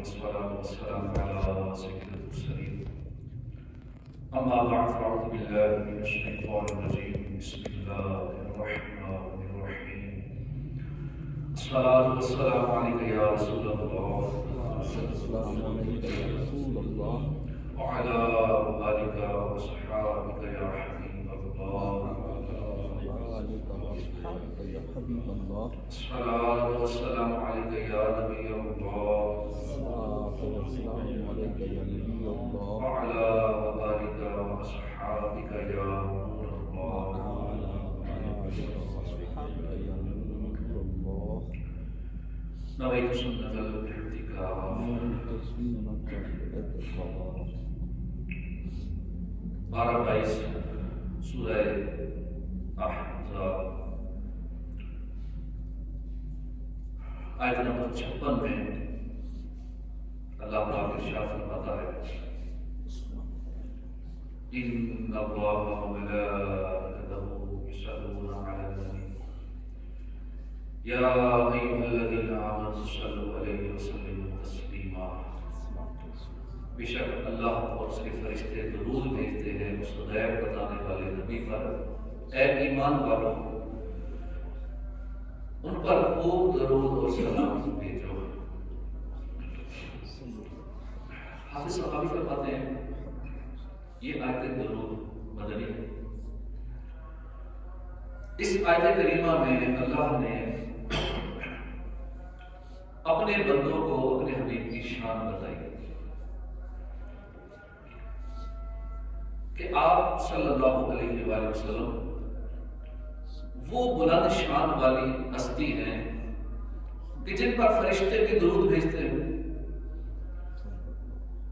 والصلاة والسلام على سيد المرسلين. أما بعد فأعوذ بالله من الشيطان الرجيم. بسم الله الرحمن الرحيم. الصلاة والسلام عليك يا رسول الله وعلى آلك وصحابك يا حبيب الله. الصلاة والسلام عليك يا نبي الله وعلى آلك وصحابك يا نور الله. نويت سنة الاعتكاف. 12-22 سورہ احزاب آیت نمبر 56 میں اللہ پاک ارشاد فرماتا ہے ان اللہ وملائکتہ یصلون علی النبی یا ایھا الذین آمنوا صلوا علیہ وسلموا تسلیما. بے شک اللہ اور اس کے فرشتے درود بھیجتے ہیں اس غیب بتانے والے نبی پر. اے ایمان والوں ان پر خوب درود اور سلام بھیجو. حافظ صحابی فرماتے ہیں یہ آیت درود مدنی ہے. اس آیت کریمہ میں اللہ نے اپنے بندوں کو اپنے حبیب کی شان بتائی کہ آپ صلی اللہ علیہ وآلہ وسلم وہ بلند شان والی ہستی ہیں کہ جن پر فرشتے بھی درود بھیجتے ہیں.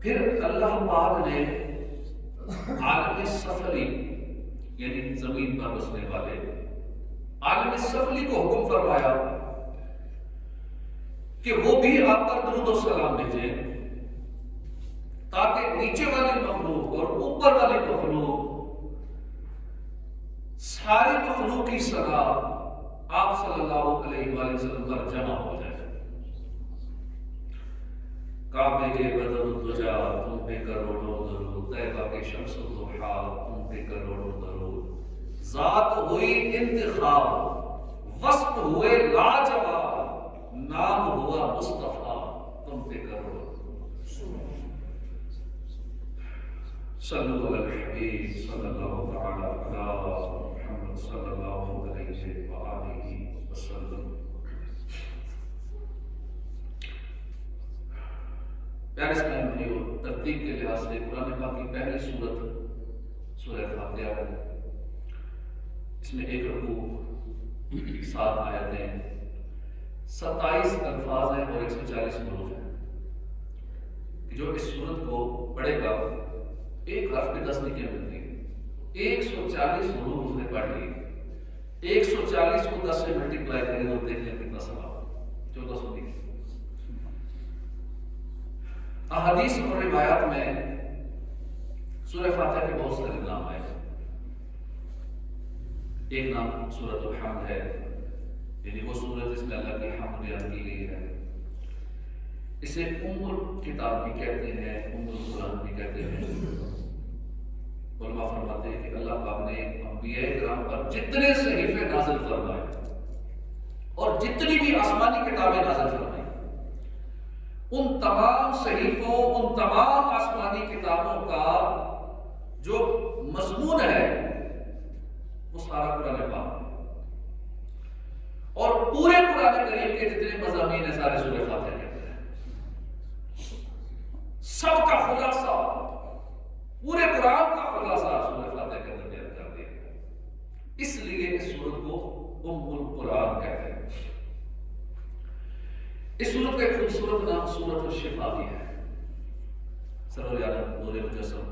پھر اللہ پاک نے عالم سفلی یعنی زمین پر بسنے والے عالم سفلی کو حکم فرمایا کہ وہ بھی آپ پر درود و سلام بھیجیں تاکہ نیچے والی مخلوق اور اوپر والی مخلوق ساری مخلوق کی صدا آپ صلی اللہ علیہ وآلہ وسلم پر جمع ہو جائے. کعبے کے بدر الدجا تم پہ کروڑوں درود، طیبہ کے شمس الضحا تم پہ کروڑوں درود. ذات ہوئی انتخاب، وصف ہوئے لاجواب، نام ہوا مصطفیٰ تم پہ کروڑوں. صلو علی الحبیب صلی اللہ تعالی علی محمد صلی اللہ علیہ وآلہ وسلم. پیارے اسلامیوں، ترتیب کے لحاظ سے قرآن پاک کی پہلی سورت سورہ فاتحہ ہے. اس میں 1 رکوع 7 آیتیں 27 الفاظ ہیں اور 140 حروف ہیں. جو اس سورت کو پڑھے گا ایک حرف پہ 10 نکل ملتی ہے. 140 حروف اس نے پڑھ لی. 140 کو 10 سے ملٹیپلائی کریں تو دیکھ لیں کتنا ثواب. 1400 نکل. احادیث اور روایات میں سورہ فاتحہ کے بہت سارے نام آئے ہیں. ایک نام سورۃ الحمد ہے، یعنی وہ سورت جس میں اللہ کی حمد بیان کی گئی ہے. اسے ام الکتاب بھی کہتے ہیں، ام القرآن بھی کہتے ہیں. علماء فرماتے ہیں کہ اللہ پاک نے انبیاء کرام پر جتنے صحیفے نازل فرمائے اور جتنی بھی آسمانی کتابیں نازل فرمائیں، ان تمام صحیفوں، ان تمام آسمانی کتابوں کا جو مضمون ہے وہ سارا قرآن پاک ہے. اور پورے قرآن کریم کے جتنے مضامین ہیں سارے سورہ فاتحہ کے اندر ہیں. سب کا خلاصہ، پورے قرآن کا خلاصہ سورہ فاتحہ کے اندر بیان کر دیا. اس لیے اس سورت کو ام القرآن کہتے ہیں. اس سورت کا ایک خوبصورت نام سورۃ الشفا بھی ہے. سرور عالم نور مجسم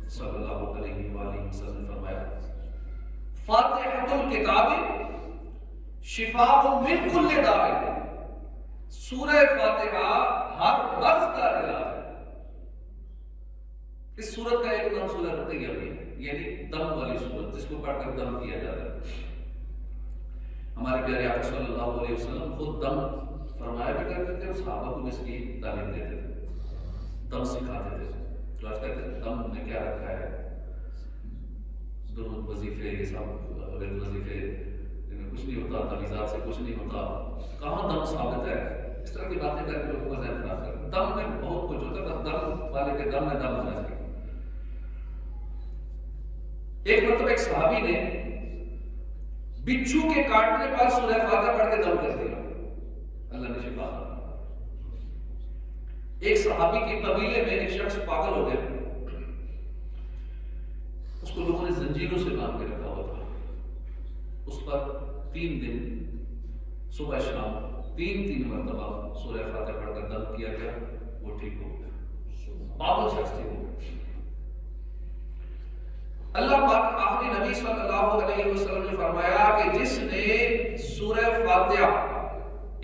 صلی اللہ علیہ وآلہ وسلم نے فرمایا فاتحۃ الکتاب شفاء من کل داء. سورہ فاتحہ ہر مرض کا علاج ہے. اس سورت کا ایک نام سورہ رقیہ بھی ہے، یعنی دم والی سورت جس کو پڑھ کر دم کیا جاتا ہے. ہمارے پیارے آقا صلی اللہ علیہ وسلم خود دم فرمایا بھی کرتے تھے اور صحابہ کو اس کی تعلیم دیتے تھے. دم سکھاتے تھے. تو آج کہتے ہیں دم نے کیا رکھا ہے, درود وظیفے یہ سب وظیفے کچھ نہیں ہوتا, تعویذات سے کچھ نہیں ہوتا. کہاں دم ثابت ہے؟ اس طرح کی باتیں کر کے لوگوں کا ذہن خراب کر. دم میں بہت کچھ ہوتا ہے, دم والے کے دم میں دم ہونا چاہیے. ایک مرتبہ ایک صحابی نے بچھو کے کاٹنے پر سورہ فاتحہ پڑھ کے دم کر دیا, اللہ نے شفا دی. ایک صحابی کی قبیلے میں ایک شخص پاگل ہو گیا, اس کو لوگوں نے زنجیروں سے باندھ کے رکھا ہوا تھا. اس پر 3 دن صبح شام 3 مرتبہ سورہ فاتحہ پڑھ کر دم کیا گیا, وہ ٹھیک ہو گیا. پاگل شخص ٹھیک ہو گیا. اللہ پاک آخری نبی صلی اللہ علیہ وسلم نے فرمایا کہ جس نے سورہ فاتحہ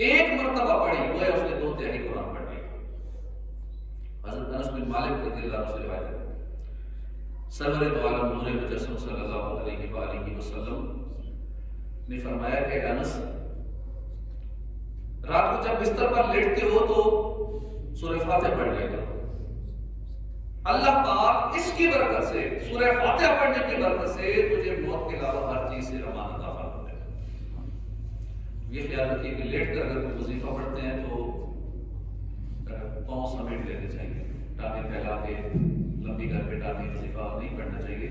1 مرتبہ پڑھی وہ ہے اس نے 2/3 قرآن پڑھ لیا. حضرت انس بن مالک رضی اللہ عنہ سے روایت ہے, سرور دو عالم نور مجسم صلی اللہ علیہ وآلہ وسلم نے فرمایا کہ انس, رات کو جب بستر پر لیٹتے ہو تو سورہ فاتحہ پڑھ لیا کرو. اللہ پاک اس کی برکت سے, سورہ فاتحہ پڑھنے کی برکت سے تجھے موت کے علاوہ ہر چیز سے امان عطا فرماتا ہے. یہ خیال رکھیے کہ لیٹ کر اگر کوئی وظیفہ پڑھتے ہیں تو پاؤں سمیٹ لینے چاہیے, ٹانگیں پھیلا کے لمبی کر کے ٹانگیں وظیفہ نہیں پڑھنا چاہیے.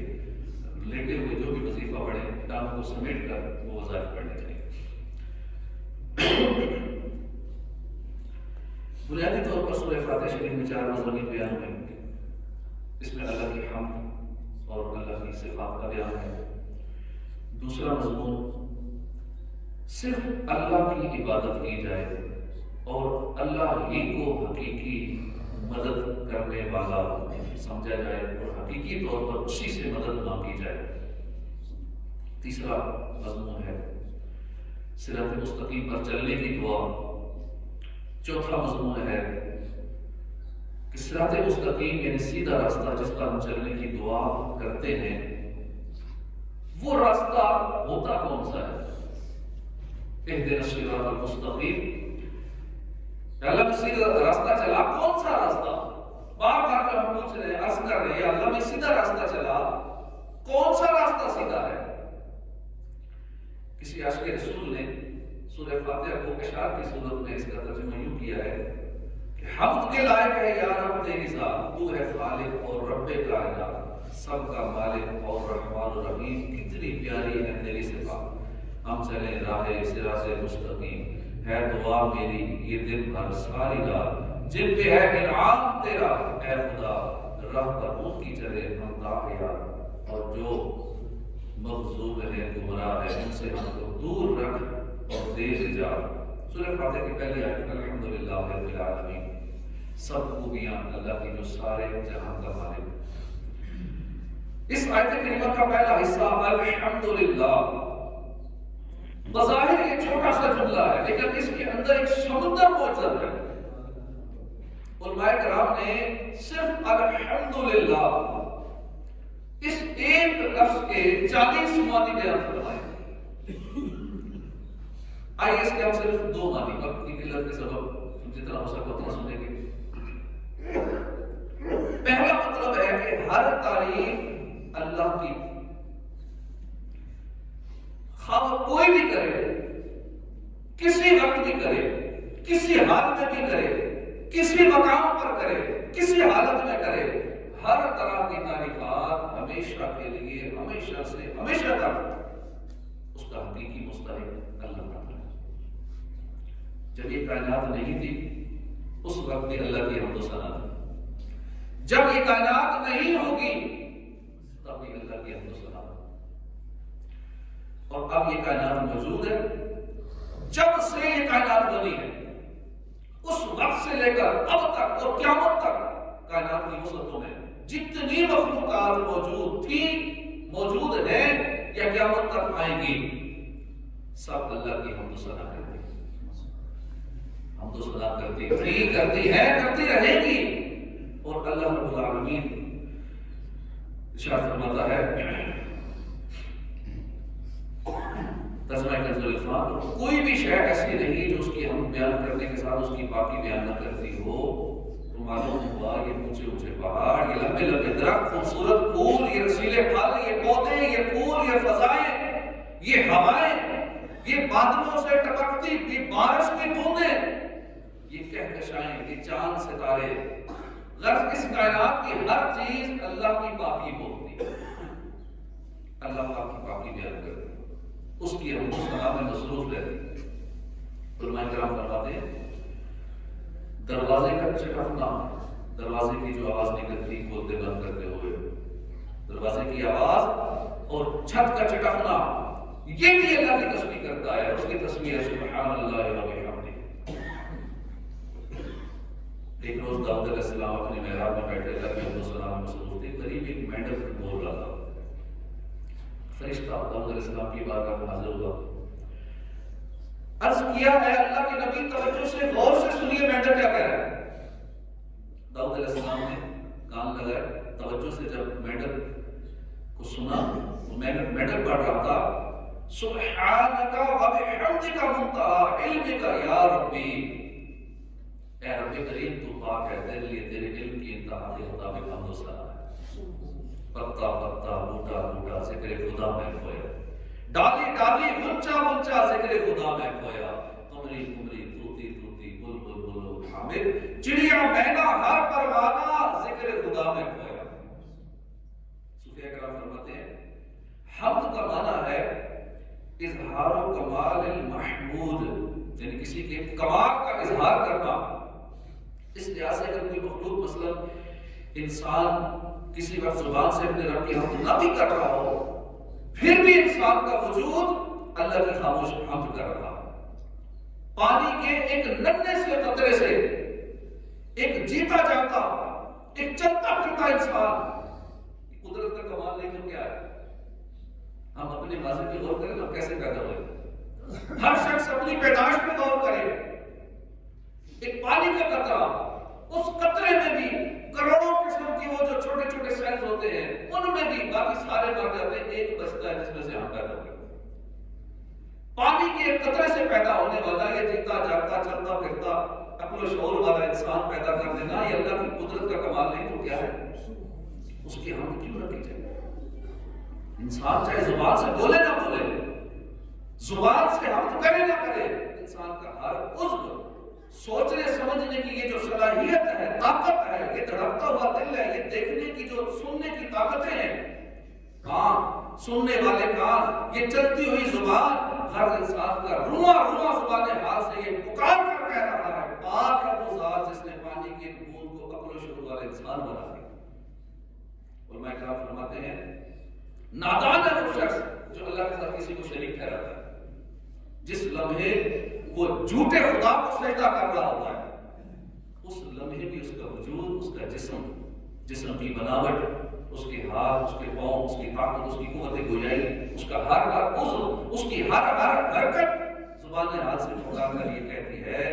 لیٹے ہوئے جو بھی وظیفہ پڑھے ٹانگوں کو سمیٹ کر وہ وظائف پڑھنے چاہیے. بنیادی طور پر سورہ فاتحہ شریف میں 4 مضامین بیان ہوئے. اس میں اللہ کی حمد اور اللہ کی صفات کا بیان ہے. دوسرا مضمون صرف اللہ کی عبادت کی جائے اور اللہ ہی کو حقیقی مدد کرنے والا سمجھا جائے اور حقیقی طور پر اسی سے مدد مانگی جائے. تیسرا مضمون ہے صراط مستقیم پر چلنے کی دعا. چوتھا مضمون ہے کہ صراط مستقیم یعنی سیدھا راستہ جس پر ہم چلنے کی دعا کرتے ہیں وہ راستہ ہوتا کون سا ہے؟ اہدنا الصراط المستقیم, اللہ میں سیدھا راستہ چلا, کون سا راستہ؟ بار بار جب ہم پوچھ رہے ہیں, عرض کر رہے ہیں, اللہ میں سیدھا راستہ چلا, کون سا راستہ سیدھا ہے؟ کسی عاشق رسول نے سورہ فاتحہ کو اشعار کی صورت میں اس کا ترجمہ یوں کیا ہے کہ حمد کے لائق ہے یا رب تیری ذات, تو ہے خالق اور رب کائنات, سب کا مالک اور رحمان الرحیم, کتنی پیاری ہے تیری صفات. ہم چلیں راہ صراط مستقیم, ہے دعا میری یہ دن بھر ساری رات, جن پہ ہے انعام تیرا اے خدا, راہ پر ان کی چلے ہم راہ. اور جو مغضوب ہے گمراہ ہے ان سے ہم کو دور رکھ اور دے جا. سورہ فاتحہ کی پہلی آیت الحمدللہ رب العالمین, سب خوبیاں اللہ کی جو سارے جہان کا مالک. اس آیت کریمہ کا پہلا حصہ الحمدللہ, بظاہر یہ چھوٹا سا جملہ ہے لیکن اس کے اندر ایک سمندر موجود ہے. علماء کرام نے صرف الحمدللہ اس ایک لفظ کے 40 معنی بیان فرمائے. آئیے اس کے ہم صرف 2 معنی وقت کی قلت کے سبب جتنا ہو سکتا اتنا سنیں گے. پہلا مطلب ہے کہ ہر تعریف اللہ کی, خواہ کوئی بھی کرے, کسی وقت بھی کرے, کسی حال میں بھی کرے, کسی مقام پر کرے, کسی حالت میں کرے, ہر طرح کی تعریفات ہمیشہ کے لیے, ہمیشہ سے ہمیشہ تک اس کا حقیقی مستحق اللہ تعالیٰ. جب یہ کائنات نہیں تھی اس وقت بھی اللہ کی حمد و ثنا تھی. جب یہ کائنات نہیں ہوگی تب بھی اللہ کی حمد و ثنا. اور اب یہ کائنات موجود ہے. جب سے یہ کائنات بنی ہے اس وقت سے لے کر اب تک اور قیامت تک کائنات کی وسعتوں میں جتنی مخلوقات موجود تھی, موجود ہیں یا قیامت تک آئیں گی, سب اللہ کی حمد و ثنا کرتی ہے. حمد و ثنا کرتی ہے, کرتی رہے گی. اور اللہ رب العالمین ارشاد فرماتا ہے ترجمہ کنز العرفان, کوئی بھی شے ایسی نہیں جو اس کی ہم بیان کرنے کے ساتھ اس کی باقی بیان نہ کرتی ہو. تو معلوم ہوا یہ اونچے اونچے پہاڑ، یہ لمبے لمبے درخت، خوبصورت پھول، یہ رسیلے پھل، یہ پودے، یہ پھول، یہ فضائیں، یہ ہوائیں، یہ بادلوں سے ٹپکتی یہ بارش کی بوندیں، یہ کہکشائیں، یہ چاند ستارے، غرض اس کائنات کی ہر چیز اللہ کی پاکی بولتی ہے، اللہ پاک کی پاکی بیان کرتی ہے، اس کی ہم ثنا میں مصروف رہتی ہے۔ علماء کرام فرماتے ہیں دروازے کا چٹکنا، دروازے کی جو آواز نکلتی کھولتے بند کرتے ہوئے، دروازے کی آواز اور چھت کا چٹکنا، یہ بھی اللہ کی تسبیح کرتا ہے، اس کی تسبیح ہے سبحان اللہ و بحمدہ۔ ایک روز داؤد علیہ السلام اپنے محراب میں بیٹھے اللہ کے حمد و ثنا میں مصروف تھے، قریب ایک مینڈک بول رہا تھا، فرشتہ داؤد علیہ السلام کی بارگاہ میں حاضر ہوا، عرض کیا ہے اللہ کے نبی توجہ سے غور سے سنیے مینڈک کیا کہہ رہا ہے۔ داؤد علیہ السلام نے کان لگائے، توجہ سے جب مینڈک کو سنا، مینڈک پڑھ رہا تھا سبحانک و بحمدک منتہی علمک یا ربی، اے رب کریم تو پاک ہے، تیرے لیے تیرے علم کی انتہا کے مطابق حمد و ثنا ہے۔ پتا پتا بوٹا بوٹا ذکر خدا میں کھویا، ڈالی ڈالی غنچہ غنچہ ذکر خدا میں کھویا، قمری قمری طوطی طوطی بلبل بلو حامد، چڑیا مینا ہر پروانہ ذکر خدا میں کھویا۔ صوفیہ کرام فرماتے ہیں حمد کا معنی ہے اظہار و کمال المحمود، یعنی کسی کے کمال کا اظہار کرنا۔ اس لحاظ سے اگر کوئی مخلوق مثلا انسان کسی وقت زبان سے اپنے رب کی حمد نہ بھی کر رہا ہو، پھر بھی انسان کا وجود اللہ کی خاموش حمد کر رہا ہے۔ پانی کے ایک ننھے سے قطرے سے ایک جیتا جاتا، ایک چلتا پھرتا انسان، قدرت کا کمال نہیں تو کیا ہے؟ ہم اپنے ماضی پہ غور کریں نا، کیسے پیدا ہوئے؟ ہر شخص اپنی پیدائش پہ غور کرے، ایک پانی کا قطرہ، اس قطرے میں بھی کروڑوں قسم کی وہ جو چھوٹے چھوٹے سیلز ہوتے ہیں، ان میں بھی باقی سارے مر جاتے ہیں، ایک بچتا ہے جس میں سے ہم پیدا ہوئے۔ پانی کے ایک قطرے سے پیدا ہونے والا یہ جیتا جاگتا چلتا پھرتا عقل و شعور والا انسان پیدا کر دینا، یہ اللہ کی قدرت کا کمال نہیں تو کیا ہے؟ اس کی حمد کیوں نہ کی جائے؟ انسان چاہے زبان سے بولے نہ بولے، زبان سے حمد کرے نہ کرے، انسان کا ہر عضو سوچنے سمجھنے کی یہ جو صلاحیت ہے، طاقت ہے، یہ دھڑکتا ہوا دل ہے، یہ دیکھنے کی جو سننے کی طاقتیں ہیں، کان، سننے والے کان، یہ چلتی ہوئی زبان، ہر انسان کا رواں رواں زبان حال سے یہ پکار کر کہہ رہا ہے پاک ہے وہ ذات جس نے پانی کی بوند کو عقل و شعور والے انسان بنا دیا۔ علماء کرام فرماتے ہیں نادان ہے وہ شخص جو اللہ کے ساتھ کسی کو شریک ٹھہراتا ہے، جس لمحے وہ جھوٹے خدا کو سجدہ کر رہا ہوتا ہے، اس لمحے بھی اس کا وجود، اس کا جسم کی بناوٹ، اس کے ہاتھ، اس کے پاؤں، اس کی طاقت، اس کی قوت گویائی، اس کا ہر عضو، اس کی ہر حرکت زبان حال سے پکار کر یہ کہتی ہے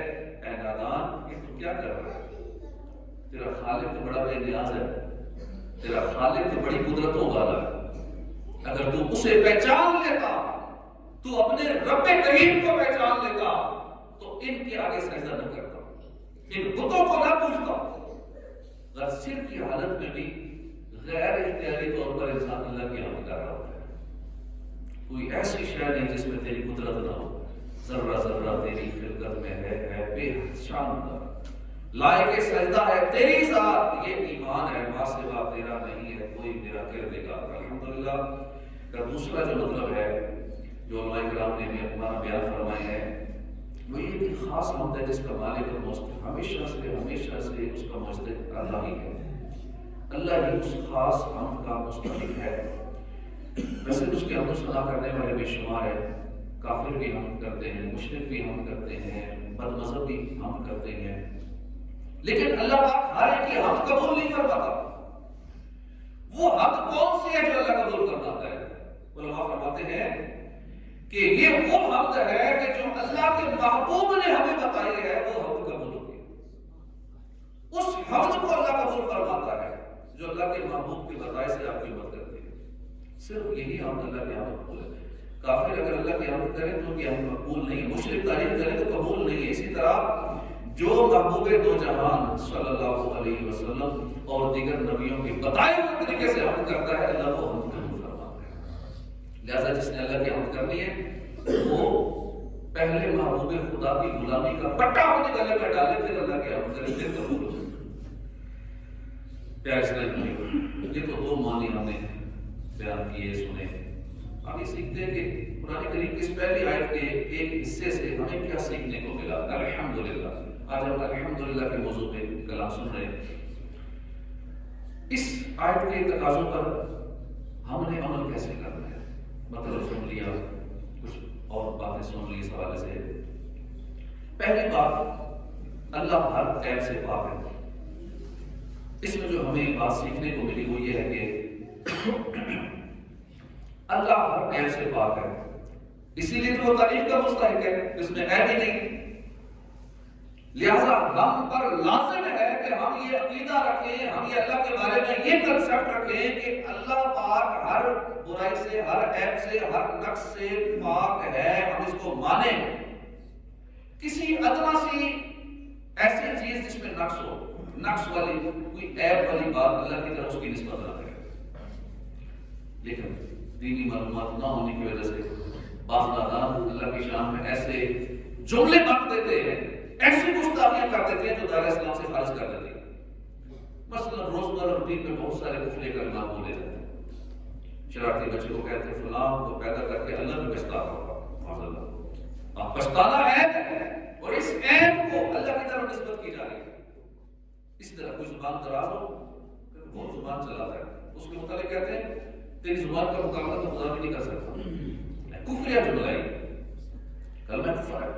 اے نادان یہ تو کیا کر رہا ہے؟ تیرا خالق تو بڑا بے نیاز ہے، تیرا خالق تو بڑی قدرتوں والا ہے، اگر تو اسے پہچان لیتا، تو اپنے رب کریم کو پہچان لیتا تو ان کے آگے سجدہ نہ کرتا، ان بتوں کو نہ پوچھتا۔ غرض شرک کی حالت میں بھی غیر اختیاری طور پر انسان اللہ کی حمد کر رہا ہوتا ہے۔ کوئی ایسی شے نہیں جس میں تیری قدرت نہ ہو، ذرہ ذرہ تیری خلقت میں ہے بے حد شاندار، لائق سجدہ ہے تیری ذات، یہ ایمان ہے، ماں سوا تیرا نہیں ہے کوئی میرا کردگار۔ الحمدللہ کا دوسرا جو مطلب ہے جو علماء کرام نے بھی ہمارا بیان فرمائے ہیں وہ یہ کہ خاص حمد ہے جس کا مالک اور مستحق ہمیشہ سے اس کا مستحق اللہ ہی ہے، اللہ ہی اس خاص حمد کا مستحق ہے۔ ویسے اس کے حمد و ثنا کرنے والے بے شمار ہیں، کافر بھی حمد کرتے ہیں، مشرک بھی حمد کرتے ہیں، بد مذہب بھی حمد کرتے ہیں، لیکن اللہ پاک ہر ایک کی حمد قبول نہیں فرماتا۔ وہ حمد کون سی ہے جو اللہ قبول فرماتا ہے؟ علماء فرماتے ہیں کہ یہ وہ حمد ہے کہ جو اللہ کے محبوب نے ہمیں بتائی ہے وہ حمد قبول ہوتی ہے، اس حمد کو اللہ قبول فرماتا ہے جو اللہ کے محبوب کے بتائے سے آپ کی مدد کرتی ہے۔ صرف یہی حمد اللہ کے حمد قبول ہے۔ کافر اگر اللہ کی حمد کرے تو ان کی حمد مقبول نہیں، مشرک تعریف کرے تو قبول نہیں ہے۔ اسی طرح جو محبوب دو جہان صلی اللہ علیہ وسلم اور دیگر نبیوں کے بتائے ہوئے طریقے سے حمد کرتا ہے اللہ کو حمد قبول فرماتا ہے۔ لہذا جس نے اللہ کی حمد کرنی ہے وہ پہلے محبوب خدا کی غلامی کا پٹا اپنے گلے میں ڈالے، پھر اللہ کی حمد کرے، پھر قبول ہو۔ پیارے اسلام، یہ تو دو معنی ہم نے بیان کیے سنے۔ اب یہ سیکھتے ہیں کہ قرآن کریم کی اس پہلی آیت کے ایک حصے سے ہمیں کیا سیکھنے کو ملا۔ الحمدللہ، آج ہم الحمدللہ کے موضوع پہ کلام سن رہے ہیں۔ اس آیت کے تقاضوں پر ہم نے عمل کیسے کرنا ہے؟ مطلب سن لیا، کچھ اور باتیں سن لی اس حوالے سے۔ پہلی بات، اللہ ہر عیب سے پاک ہے۔ اس میں جو ہمیں بات سیکھنے کو ملی وہ یہ ہے کہ اللہ ہر عیب سے پاک ہے، اسی لیے تو وہ تعریف کا مستحق ہے، اس میں عیب ہی نہیں۔ لہذا ہم پر لازم ہے کہ ہم یہ عقیدہ رکھیں، ہم یہ اللہ کے بارے میں یہ کنسپٹ رکھیں کہ اللہ پاک ہر برائی سے، ہر عیب سے، ہر نقص سے پاک ہے، ہم اس کو مانیں۔ کسی ادنا سی ایسی چیز جس میں نقص ہو، نقص والی کوئی عیب والی بات اللہ کی طرف اس کی نسبت نہ کرے۔ لیکن دینی معلومات نہ ہونے کی وجہ سے بعض نادان اللہ کی شان میں ایسے جملے بک دیتے ہیں، ایسی گستاخیاں کر دیتے ہیں جو دائرہ اسلام سے خارج کر دیتے ہیں۔ مثلا روزمرہ روٹین میں بہت سارے کفر کلمات بولے جاتے ہیں۔ شرارتی بچے کو کہتے ہیں فلاں کو پیدا کر کے اللہ بھی پچھتا ہوگا، معاذ اللہ۔ اب پچھتانا عیب ہے اور اس عیب کو اللہ کی طرف نسبت کی جا رہی ہے۔ اسی طرح کوئی زبان دراز ہو، بہت زبان چلاتا ہے، اس کے متعلق کہتے ہیں تیری زبان کا مقابلہ تو خدا بھی نہیں کر سکتا۔ کفر یا جملہ ہی، کلمہ کفر ہے۔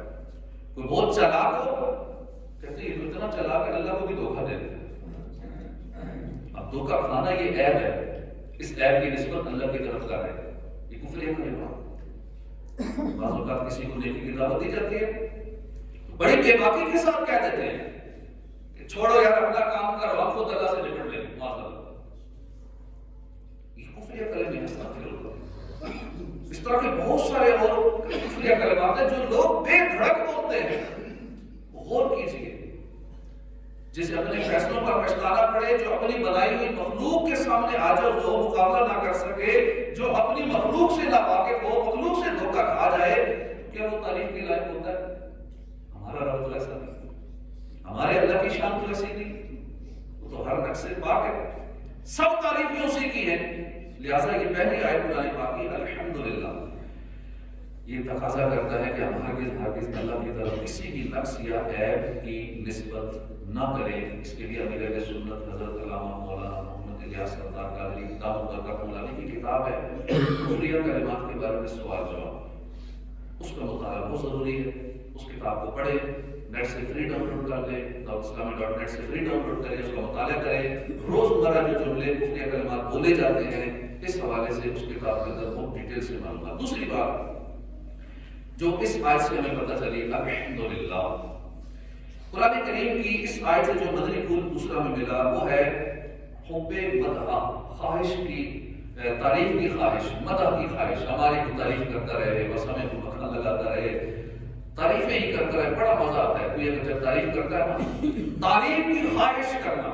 کوئی بہت چالاک ہو، کہتے ہیں یہ اتنا چالاک ہے اللہ کو بھی دھوکہ دے دے۔ اب دھوکہ کھانا یہ عیب ہے، اس عیب کی نسبت اللہ کی طرف کر ہے، یہ کفر یا کلمہ۔ بعض اوقات کسی کو نیکی کی دعوت دی جاتی ہے، بڑی بے باکی کے ساتھ کہہ دیتے ہیں کہ چھوڑو یار اپنا کام کرو، ہم خود اللہ سے نپٹ لیں، معاذ اللہ۔ یہ کفر یا کلمہ استغفر اللہ۔ اس طرح کے بہت سارے اور کفریہ کلمات ہیں جو لوگ بے دھڑک بولتے ہیں، غور کیجئے۔ جسے اپنے فیصلوں پر پچھتانا پڑے، جو اپنی بنائی ہوئی مخلوق کے سامنے عاجز ہو، مقابلہ نہ کر سکے، جو اپنی مخلوق سے ناواقف ہو، مخلوق سے دھوکہ کھا جائے، کیا وہ تعریف کے لائق ہوتا ہے؟ ہمارا رب تو ایسا نہیں، ہمارے اللہ کی شان تو ایسی نہیں، وہ تو ہر نقص سے پاک ہے، سب تعریفیں اسی کی ہیں۔ لہٰذا یہ پہلی آیت قرآن پاک کی الحمدللہ یہ تقاضا کرتا ہے کہ ہم ہرگز اللہ کی طرف کسی بھی نقص یا عیب کی نسبت نہ کریں۔ اس کے لیے امیر اہل سنت حضرت علامہ مولانا محمد الیاس سردار قادری دامت برکاتہ مولانا کی کتاب ہے کفریہ کلمات کے بارے میں سوال جواب، اس کا مطالعہ بہت ضروری ہے۔ اس کتاب کو پڑھیں، نیٹ سے فری ڈاؤن لوڈ کر لیں، dawat-islami.net سے فری ڈاؤن لوڈ کریں، اس کا مطالعہ کریں۔ روزمرہ جو جملے کفریہ کلمات بولے جاتے ہیں اس حوالے سے اس کتاب کے اندر بہت ڈیٹیل سے معلومات۔ دوسری بات جو اس آیت سے ہمیں پتہ چلی، الحمدللہ، قرآن کریم کی اس آیت سے جو مدنی پھول دوسرا ہمیں ملا وہ ہے حب مدح، خواہش کی تعریف کی خواہش، مدح کی خواہش، ہماری کو تعریف کرتا رہے، بس ہمیں کو مکھنا لگاتا رہے، تعریفیں ہی کرتا رہے، بڑا مزہ آتا ہے۔ کوئی اگر جب تعریف کرتا ہے نا، تعریف کی خواہش کرنا،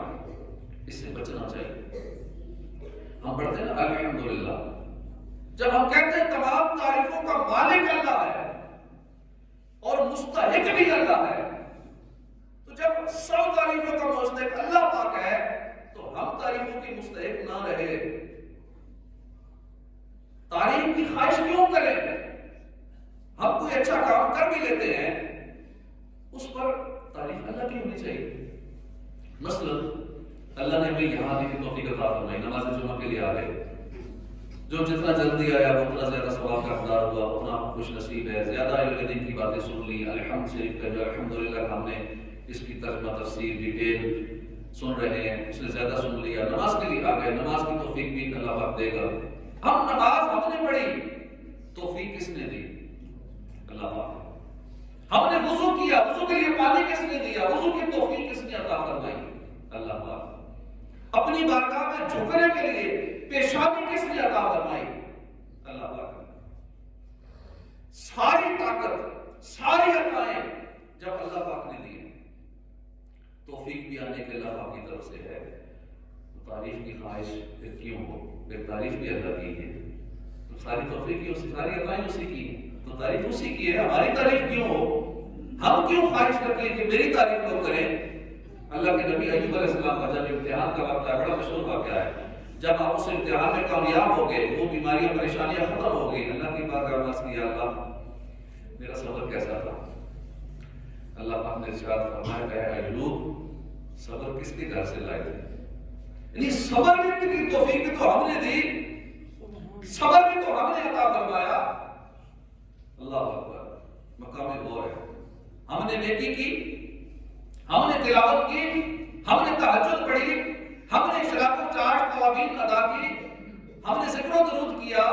اس سے بچنا چاہیے۔ ہم پڑھتے ہیں نا الحمدللہ، جب ہم کہتے ہیں تمام تعریفوں کا مالک اللہ ہے اور مستحق بھی اللہ ہے، تو جب سب تعریفوں کا مستحق اللہ پاک ہے تو ہم تعریفوں کی مستحق نہ رہے، تعریف کی خواہش کیوں کریں؟ ہم کوئی اچھا کام کر بھی لیتے ہیں، اس پر تعریف اللہ کی ہونی چاہیے۔ مثلا اللہ نے ہمیں یہاں آنے کی توفیق عطا فرمائی، نماز جمعہ کے لیے آ گئے، جو جتنا جلدی آیا وہ اتنا زیادہ ثواب کا حقدار ہوا، اتنا خوش نصیب ہے، زیادہ علم دین کی باتیں سن لی۔ الحمد شریف کا جو الحمدللہ ہم نے اس کی ترجمہ تفسیر ڈیٹیل سن رہے ہیں، اس نے زیادہ سن لیا، نماز کے لیے آ گئے، نماز کی توفیق بھی اللہ پاک دے گا۔ ہم نماز ہم نے پڑھی، توفیق کس نے دی؟ اللہ پاک۔ ہم نے وضو کیا، وضو کے لیے پانی کس نے دیا؟ وضو کی توفیق کس نے عطا فرمائی؟ اللہ پاک۔ اپنی بارگاہ میں جھکنے کے لیے پیشانی کس نے عطا فرمائی؟ اللہ پاک۔ ساری طاقت، ساری عطائیں جب اللہ پاک نے دی، توفیق بھی آنے کے اللہ پاک کی طرف سے ہے، تو تعریف کی خواہش پھر کیوں ہو؟ پھر تعریف بھی اللہ کی ہے، تو ساری توفیق کی ساری عطائیں اسی کی ہیں، تو تعریف اسی کی ہے، ہماری تعریف کیوں ہو؟ ہم کیوں خواہش کرتے ہیں کہ میری تعریف لوگ کریں؟ اللہ کے نبی ایوب علیہ السلام کا جب امتحان کا وقت ہے، بڑا مشہور واقعہ ہے، جب آپ اس امتحان میں کامیاب ہو گئے، وہ بیماریاں پریشانیاں ختم ہو گئی، اللہ کی بات عرض کی، یا اللہ میرا صبر کیسا تھا؟ اللہ پاک نے ارشاد فرمایا کہ اے ایوب صبر کس کے گھر سے لائے تھے؟ یعنی صبر کی توفیق بھی تو ہم نے دی، صبر بھی تو ہم نے عطا فرمایا۔ اللہ اکبر، مقام غور ہے۔ ہم نے نیکی کی، ہم نے تلاوت کی، ہم نے تہجد پڑھی، ہم نے اشراق و چاٹ قوابین ادا کی، ہم نے ذکر و درود کیا،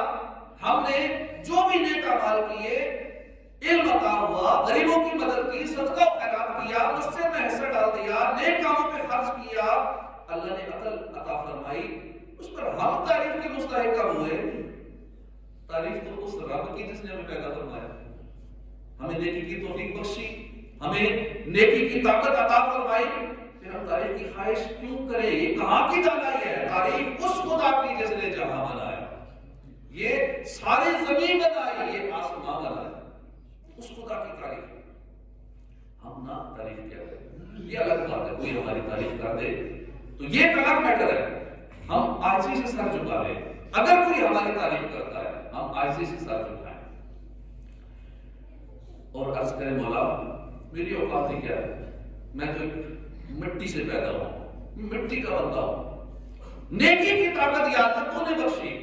ہم نے جو بھی نیک اعمال کیے، علم عطا ہوا، غریبوں کی مدد کی، صدقہ و خیرات کیا، مسجد میں حصہ ڈال دیا، نیک کاموں پہ خرچ کیا، اللہ نے عقل عطا فرمائی، اس پر ہم تعریف کے مستحق ہوئے۔ تعریف تو اس رب کی جس نے ہمیں پیدا فرمایا، ہمیں نیکی کی توفیق بخشی، ہمیں نیکی کی طاقت عطا فرمائی، پھر ہم تعریف کی خواہش کیوں کریں؟ یہ کہاں کی دانائی ہے؟ تعریف اس خدا کی جس نے جہاں بنایا، یہ ساری زمین بنائی، یہ آسمان بنایا، اس خدا کی تعریف ہم نہ تعریف کیا کریں، یہ الگ بات ہے۔ کوئی ہماری تعریف کر دے تو یہ ایک الگ میٹر ہے، ہم عاجزی سے سر جھکا لیں۔ اگر کوئی ہماری تعریف کرتا ہے ہم عاجزی سے سر جھکائیں اور عرض کریں مولا میری اوقات ہی کیا ہے، میں تو مٹی سے پیدا ہوں، مٹی کا بندہ ہوں، نیکی کی طاقت یا اللہ تو نے بخشی،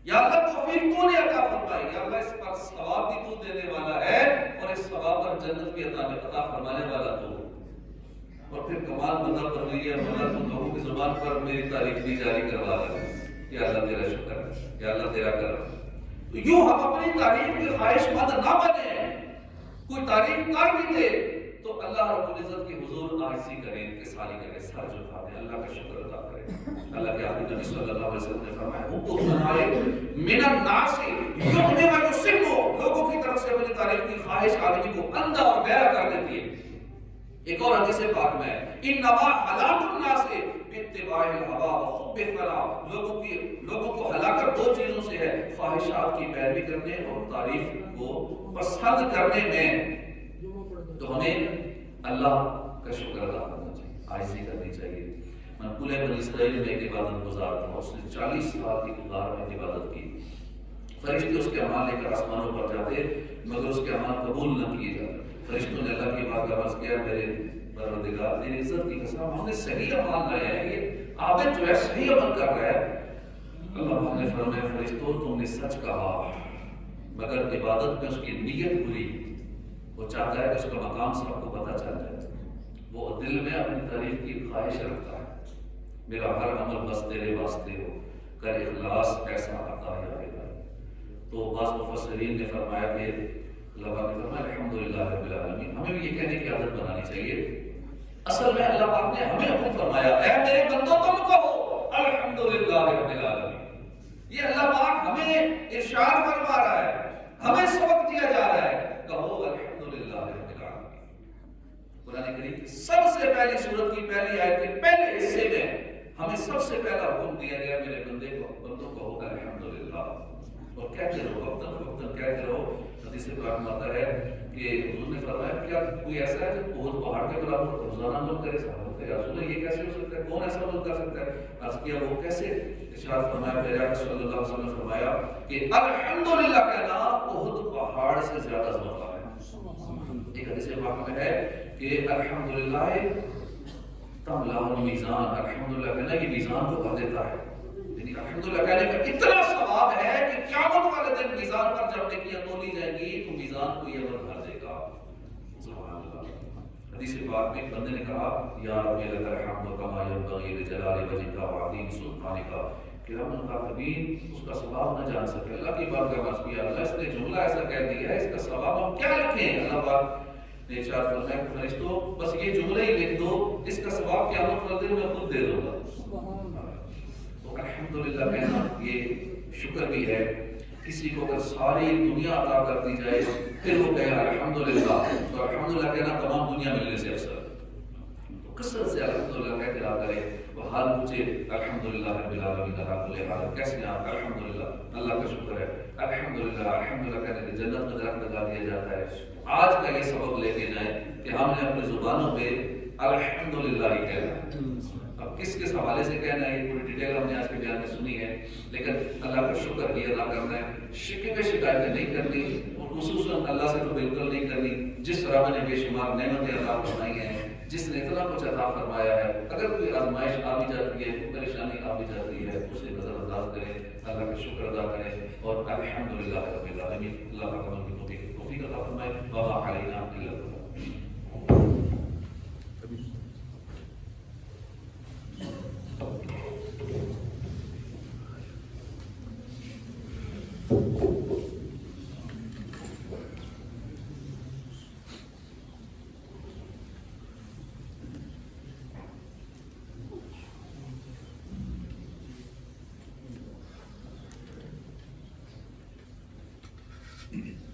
یا اللہ توفیق تو نے عطا فرمائی، یا اللہ اس پر ثواب بھی تو دینے والا ہے اور اس ثواب پر جنت بھی عطا فرمانے والا تو، اور پھر کمال بندہ پر رہی ہے، مدد تو لوگوں کی زبان پر میری تعریف بھی جاری کروا رہا ہے، یا اللہ تیرا شکر ہے، یا اللہ تیرا کرم۔ تو یوں ہم اپنی تعریف کی خواہش مند نہ بنے، کوئی تعریف کر بھی دے تو اللہ رب العزت کی حضور عاجزی کریں، انکساری کریں، سر جھکا دیں، اللہ کا شکر ادا کریں۔ اللہ کے آقا نبی صلی اللہ علیہ وسلم نے فرمایا حب الثناء من الناس یغنی و یسم، لوگوں کی طرف سے اپنی تعریف کی خواہش آدمی کو اندھا اور بہرا کر دیتی ہے۔ ایک اور حدیث پاک میں انما ہلاک الناس باتباع الہوا وحب الثناء، لوگوں کو ہلاکت دو چیزوں سے ہے، خواہشات کی پیروی کرنے اور تعریف کو پسند کرنے میں۔ تو ہمیں اللہ کا شکر ادا کرنا چاہیے، عاجزی کرنی چاہیے۔ منقول بنی اسرائیل میں ایک عبادت گزار تھا، اس نے 40 سال کی غار میں عبادت کی، فرشتے اس کے اعمال لے کر آسمانوں پر جاتے مگر اس کے اعمال قبول نہ کیے جاتے۔ فرشتوں نے اللہ کی بات کا عرض کیا، میرے پروردگار تیری عزت کی قسم ہم نے صحیح عمل لایا ہے، یہ عابد جو ہے صحیح عمل کر رہا ہے۔ اللہ نے فرمایا فرشتوں تم نے سچ کہا، مگر عبادت میں اس کی نیت بری، وہ چاہتا ہے کہ اس کا مقام سب کو پتہ چل جائے، وہ دل میں اپنی تعریف کی خواہش رکھتا ہے، میرا ہر عمل بس تیرے واسطے ہو، کر اخلاص ایسا عطا یا الہی۔ تو بعض مفسرین نے فرمایا کہ اللہ پاک نے فرمایا الحمدللہ رب العالمین، ہمیں بھی یہ کہنے کی عادت بنانی چاہیے۔ اصل میں اللہ پاک نے ہمیں حکم فرمایا اے میرے بندوں تم کہو الحمدللہ رب العالمین، یہ اللہ پاک ہمیں ارشاد فرما رہا ہے، ہمیں سبق دیا جا رہا ہے، کہو الحمدللہ رب العالمین۔ قرآن کریم کی سب سے پہلی سورت کی پہلی آیت کے پہلے حصے میں ہمیں سب سے پہلا حکم دیا گیا میرے بندوں کہو الحمدللہ، اور کہتے رہو، وقتاً کہتے رہو۔ حدیث پاک میں آتا ہے کہ حضور نے فرمایا کیا کوئی ایسا ہے جو بہت پہاڑ کے برابر روزانہ عمل کرے؟ صحابہ کہ رسول اللہ یہ کیسے ہو سکتا ہے، کون ایسا عمل کر سکتا ہے؟ عرض کیا وہ کیسے؟ ارشاد فرمایا میرے آقا صلی اللہ علیہ وسلم نے فرمایا کہ الحمدللہ کہنا احد پہاڑ سے زیادہ ثواب ہے۔ ایک حدیث پاک میں ہے کہ الحمدللہ تملا المیزان، الحمدللہ کہنا یہ میزان کو بھر دیتا ہے، یعنی الحمدللہ کہنے کا اتنا ثواب ہے کہ قیامت والے دن میزان پر جب نیکیاں تولی جائیں گی تو میزان کو یہ بھر دے گا۔ سبحان اللہ۔ حدیث پاک میں بندے نے کہا یا رب لک الحمد کما ینبغی لجلال وجهک وعظیم سلطانک، کرام الکاتبین اس کا ثواب نہ جان سکے، اللہ کی بات کا عرض کیا، اللہ اس نے جملہ ایسا کہہ دیا ہے، اس کا ثواب ہم کیا لکھیں؟ اللہ پاک نے ارشاد فرمایا کہ فرشتوں بس یہ جملہ ہی لکھ دو، اس کا ثواب قیامت والے دن میں خود دے دوں گا۔ تو الحمدللہ کہنا یہ شکر بھی ہے۔ کسی کو اگر ساری دنیا عطا کر دی جائے پھر وہ کہے الحمدللہ، تو الحمدللہ کہنا تمام دنیا ملنے سے افضل۔ کثرت سے الحمدللہ کہتے رہا کریں. وہ حال پوچھے الحمدللہ رب العالمین علی کل حال، کیسے ہیں آپ؟ الحمدللہ، اللہ کا شکر ہے. الحمدللہ الحمدللہ کہنے کے جنت میں درخت لگا دیا جاتا ہے. آج کا یہ سبق لے کے جائیں کہ ہم نے اپنی زبانوں پہ الحمدللہ ہی کہنا ہے. اب کس کس حوالے سے کہنا ہے یہ پوری ڈیٹیل ہم نے آج کے بیان میں سنی ہے، لیکن اللہ کا شکر بھی ادا کرنا ہے. شکوے شکایتیں نہیں کرنی، اور خصوصاً اللہ سے تو بالکل نہیں کرنی. جس رب نے بے شمار نعمتیں عطا فرمائی ہیں، جس نے اتنا کچھ عطا فرمایا ہے، اگر کوئی آزمائش آ بھی جاتی ہے، کوئی پریشانی آ بھی جاتی ہے، اسے نظر انداز کریں، اللہ کا شکر ادا کریں اور الحمدللہ رب العالمین. اللہ کا عمل کی توفیق عطا فرمائے. وما علینا الا البلاغ. Mm-hmm.